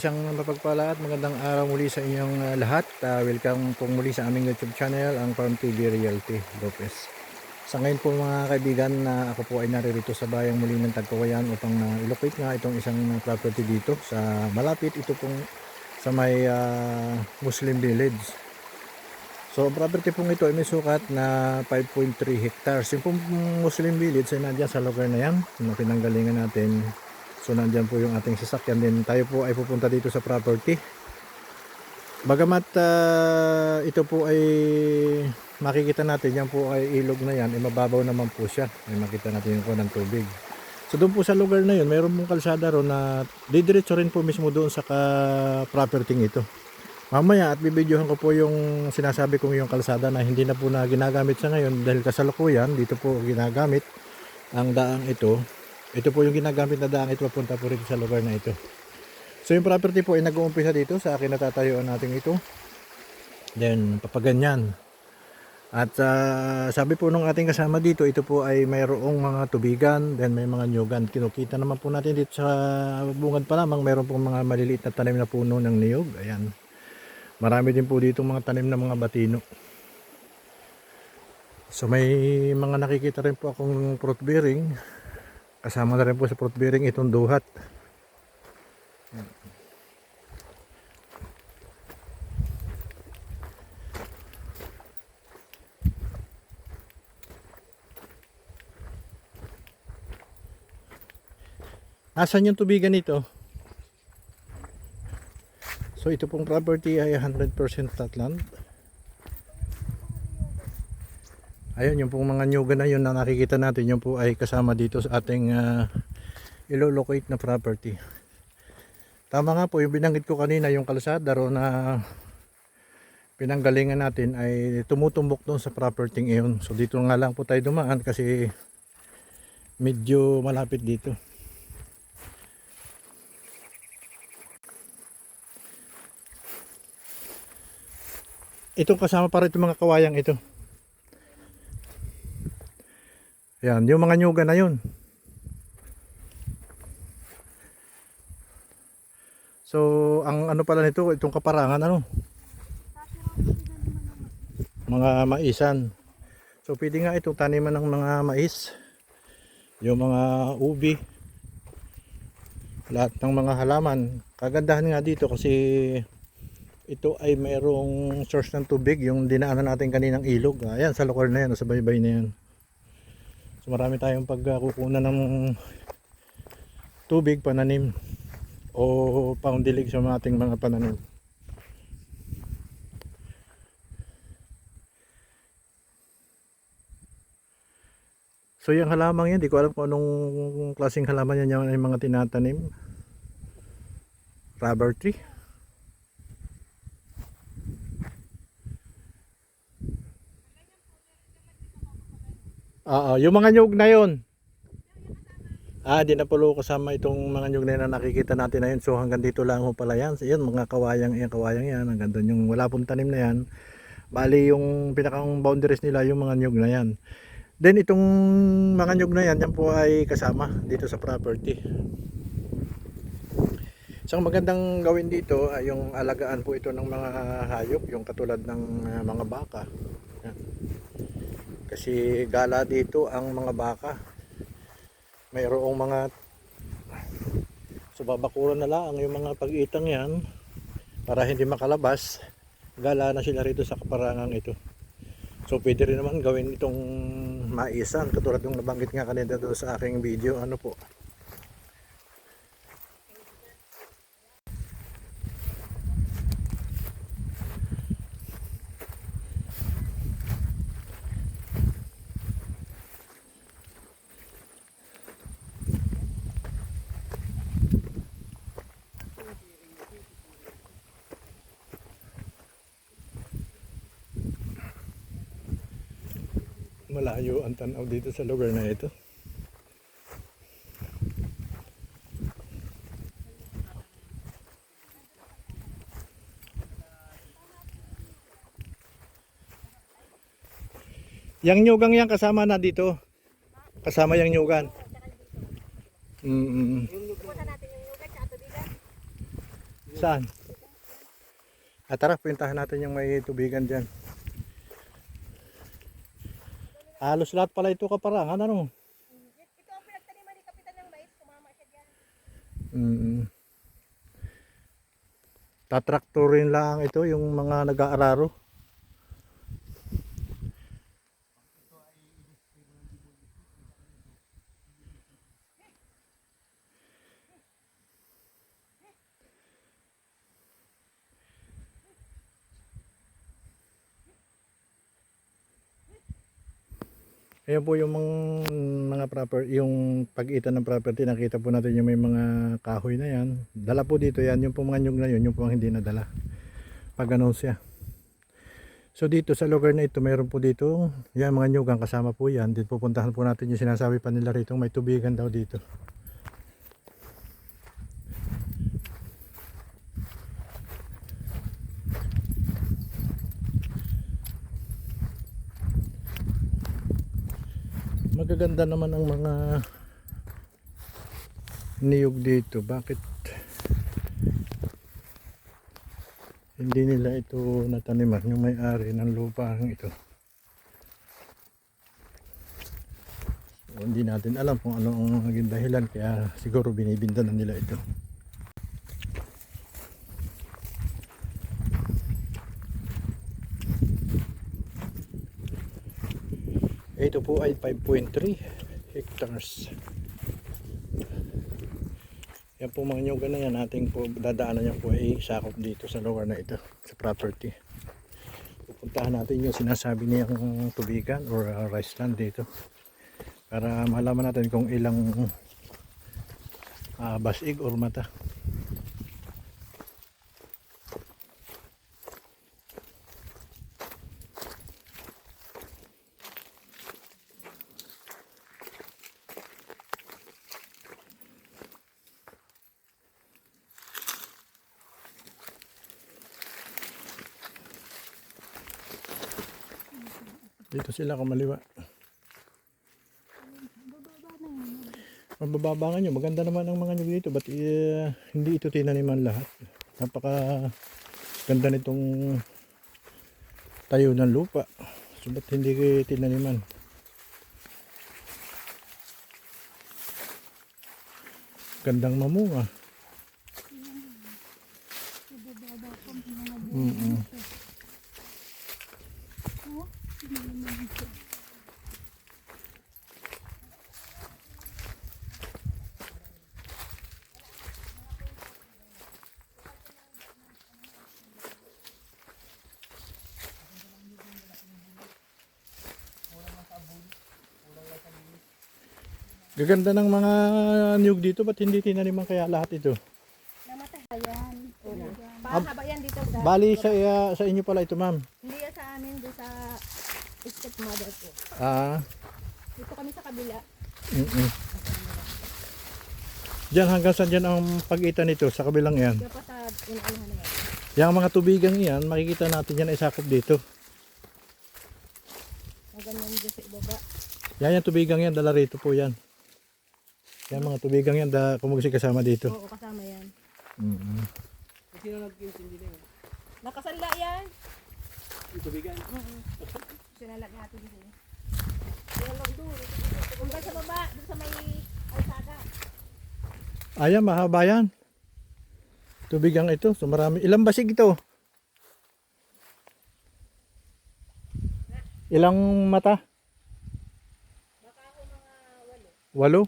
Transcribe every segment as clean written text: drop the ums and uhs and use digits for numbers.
Isang mapagpala at magandang araw muli sa inyong lahat. Welcome po muli sa aming YouTube channel, ang Farm TV Realty Lopez. Sa ngayon po mga kaibigan, ako po ay naririto sa bayang muli ng Tagkawayan upang ilocate nga itong isang property dito sa malapit ito pong sa may Muslim Village. So property pong ito ay may sukat na 5.3 hectares. Yung pong Muslim Village ay nandiyan sa lugar na yan, na pinanggalingan natin. So nandyan po yung ating sasakyan din. Tayo po ay pupunta dito sa property. Bagamat ito po ay makikita natin, yan po ay ilog na yan, ay mababaw naman po siya. Ay makita natin yung ng tubig. So doon po sa lugar na yun, mayroon pong kalsada ron na didiretso rin po mismo doon sa property ito. Mamaya at bibidyohan ko po yung sinasabi kong yung kalsada na hindi na po na ginagamit sa ngayon dahil kasalukuyan dito po ginagamit ang daang ito. Ito po yung ginagamit na daang ito papunta po rito sa lugar na ito. So yung property po ay nag-uumpisa dito sa akin natatayuan natin ito. Then papaganyan. At sabi po nung ating kasama dito, ito po ay mayroong mga tubigan, then may mga nyugan. Kinukita naman po natin dito sa bungad pa lamang, mayroon pong mga maliliit na tanim na puno ng niyog. Ayan. Marami din po dito mga tanim na mga batino. So may mga nakikita rin po akong fruit bearing. Kasama na rin po sa fruit bearing itong duhat. Asan yung tubigan nito? So ito pong property ay 100% flat land. Ayun, yung pong mga nyuga na yun na nakikita natin, yung po ay kasama dito sa ating ilo-locate na property. Tama nga po, yung binanggit ko kanina, yung kalsada ro na pinanggalingan natin ay tumutumbok doon sa property ngayon. So dito nga lang po tayo dumaan kasi medyo malapit dito. Itong kasama pa rin itong mga kawayang ito. Yan, yung mga nyuga na yun. So, ang ano pala nito, itong kaparangan, ano? Mga maisan. So, pwede nga itong taniman ng mga mais. Yung mga ubi. Lahat ng mga halaman. Kagandahan nga dito kasi ito ay mayroong source ng tubig. Yung dinaanan natin kaninang ilog. Ayan, sa lugar na yan, sa baybay na yan. So marami tayong pagkukunan ng tubig, pananim o paundilig sa ating mga pananim. So yung halaman yan, di ko alam kung anong klaseng halaman yan, yung mga tinatanim. Rubber tree. Yung mga nyug na yun. Di na pala kasama itong mga nyug na nakikita natin na yun. So hanggang dito lang ho pala yan. So, yan, mga kawayang yan. Hanggang doon yung wala pong tanim na yan. Bali yung pinakang boundaries nila yung mga nyug na yan. Then itong mga nyug na yan, yan po ay kasama dito sa property. So ang magandang gawin dito ay yung alagaan po ito ng mga hayop. Yung katulad ng mga baka. Yan. Kasi gala dito ang mga baka. Mayroong mga babakuran na lang yung mga pag-itang yan para hindi makalabas. Gala na sila rito sa kaparangang ito. So pwede rin naman gawin itong maisan katulad yung nabanggit nga kanina doon sa aking video. Ano po? Malayo ang tanaw dito sa lugar na ito. Yang nyugang yan kasama na dito. Kasama yang nyugan. Saan? Tara, puntahan natin yung may tubigan dyan. Halos lahat pala ito kaparangan, ano? Ito ang pinagtaniman ni Kapitan ng mais, kumama siya dyan. Tatraktorin lang ito yung mga nag-aararo. Ayan po yung mga property, yung pag-itan ng property, nakita po natin yung may mga kahoy na yan. Dala po dito yan, yung po mga nyug na yun, yung po hindi nadala. Pag ganun siya. So dito sa lugar na ito, mayroon po dito, yan mga nyugang kasama po yan. Dito pupuntahan po natin yung sinasabi pa nila rito, may tubigan daw dito. Magaganda naman ang mga niyog dito. Bakit hindi nila ito nataniman yung may-ari ng lupa ito? So, hindi natin alam kung ano ang naging dahilan, kaya siguro binibinta na nila ito. Ito po ay 5.3 hectares. Yan po mga nyugan na yan, ating po dadaanan yan po ay sakop dito sa lugar na ito, sa property. Pupuntahan natin yung sinasabi niyang tubigan or rice land dito para malaman natin kung ilang basig or mata. Dito sila kumaliwa. Mabababangan nyo. Maganda naman ang mga nyug dito. Ba't hindi ito tinaniman lahat? Napaka ganda nitong tayo ng lupa. So ba't hindi tinaniman? Gandang mamunga. Gaganda ng mga niyog dito, ba't hindi tinaniman kaya lahat ito? Namatay. Ayan. Haba yan dito. Bali sa inyo pala ito, ma'am. Hindi yan sa amin, doon sa stepmother ko. Dito kami sa kabila. Diyan hanggang saan dyan ang pagitan nito sa kabilang yan? Diyan pa sa inaanuhan na yan. Yung mga tubigang yan, makikita natin yan ay sakop dito. Ang ganyan dyan sa ibaba. Yan yung tubigang yan, dala rito po yan. Yan mga tubigang yan, kumugsi kasama dito. Oo, kasama yan. Sino nag-intindi na yun? Nakasanla yan. Yung tubigan? Sinala natin dito. Yan lang doon. Hanggang sa baba, doon sa may alsada. Ayan, mahaba yan. Tubigang ito. So marami. Ilang basig ito? Ilang mata? Baka ako mga 8? walo.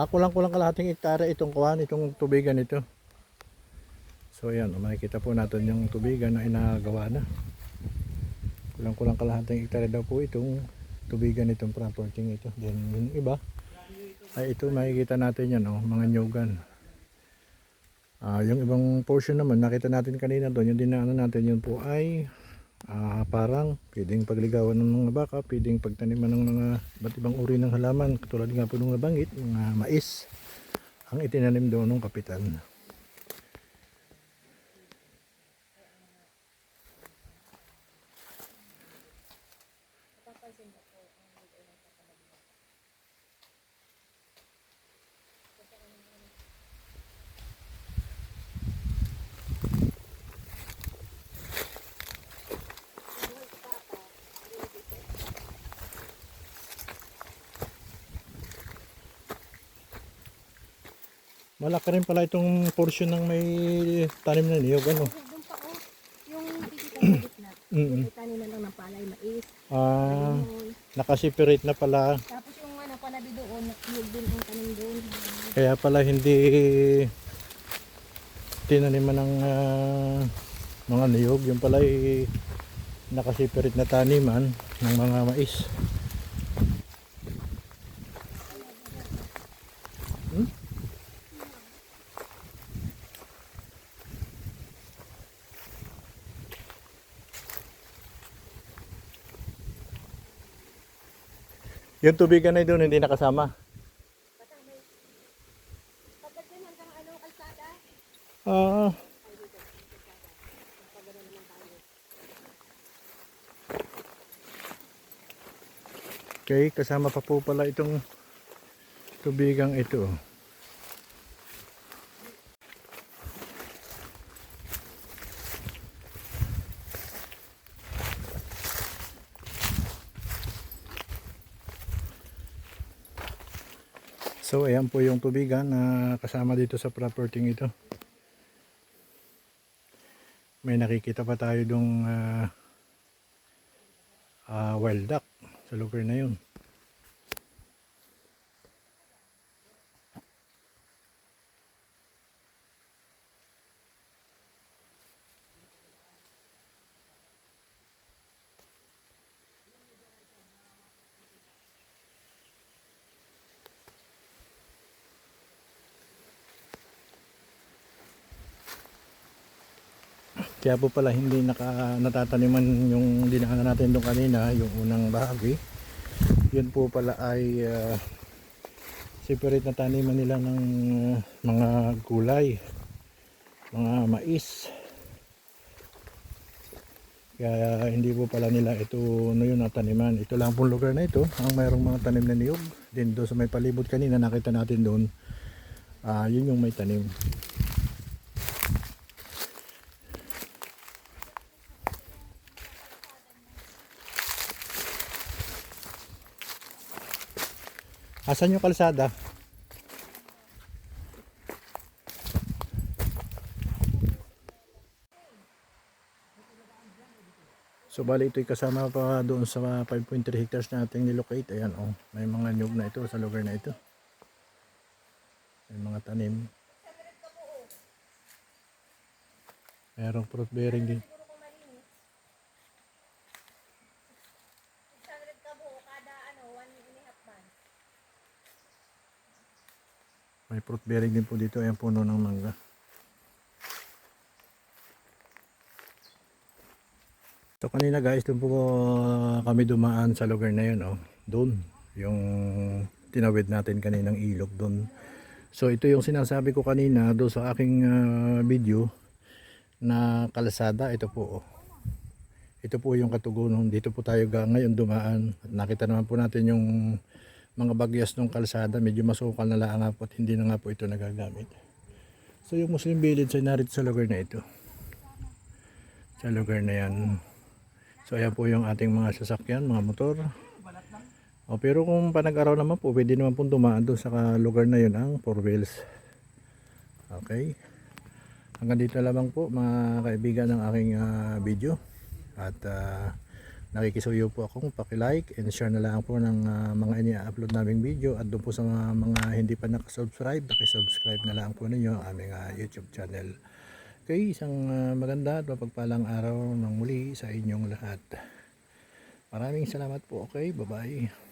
Kulang kalahating hektare itong kuhan, itong tubigan ito. So ayan, makikita po natin yung tubigan na inagawa na. Kulang kalahating hektare daw po itong tubigan itong property ito. Then yung iba ay ito, makikita natin yan, mga nyugan. Yung ibang portion naman nakita natin kanina doon, yung dinaanan natin, yun po ay parang pwedeng pagligawan ng mga baka, pwedeng pagtaniman ng mga iba't ibang uri ng halaman, katulad nga po nung nabanggit, mga mais ang itinanim doon ng kapitan. Malaki rin pala itong portion ng may tanim na niyog, ano? Doon pa oh, yung tikita sa gitna. Mm. May taniman lang ng palay, mais, Ah, limon. nakaseparate na pala. Tapos yung ano, panabi doon, niyog din ang tanim doon. Kaya pala hindi tinaniman ng mga niyog. Yung pala ay nakaseparate na taniman ng mga mais. Hmm? Yung tubigan na doon hindi nakasama. Pagkat yan hanggang ano, kalsada. Ah, okay, kasama pa po pala itong tubigang ito. So ayan po yung tubigan na kasama dito sa property ito. May nakikita pa tayo dong wild duck sa lugar na yun. Kaya po pala hindi natataniman yung dinaanan natin doon kanina, yung unang bahagi. Yun po pala ay separate na taniman nila ng mga gulay, mga mais. Kaya hindi po pala nila ito ano yun nataniman. Ito lang pong lugar na ito ang mayroong mga tanim na niyog. Din doon sa may palibot kanina nakita natin doon, yun yung may tanim. Asan yung kalsada? So bali ito'y kasama pa doon sa 5.3 hectares nating nilocate. Ayan oh, may mga nyug na ito sa lugar na ito. May mga tanim. Mayroong fruit bearing din. May fruit bearing din po dito. Ayan puno ng mangga. So kanina guys, doon po kami dumaan sa lugar na yun. Oh. Doon, yung tinawid natin kaninang ilog doon. So ito yung sinasabi ko kanina doon sa aking video na kalsada. Ito po. Oh. Ito po yung katugunan. Dito po tayo ngayon dumaan. At nakita naman po natin yung mga bagyas ng kalsada. Medyo masukal na lang nga po at hindi na nga po ito nagagamit. So yung Muslim village ay narito sa lugar na ito. Sa lugar na yan. So ayan po yung ating mga sasakyan, mga motor. O, pero kung panag-araw naman po, pwede naman po dumaan doon sa lugar na yun ang 4 wheels. Okay. Hanggang dito lamang po mga kaibigan ng aking video. At nakikisuyo po akong paki-like and share na lang po ng mga ini-upload naming video. At doon po sa mga hindi pa nakasubscribe, paki-subscribe na lang po ninyo ang aming YouTube channel. Okay, isang maganda at mapagpalang araw ng muli sa inyong lahat. Maraming salamat po. Okay, bye-bye.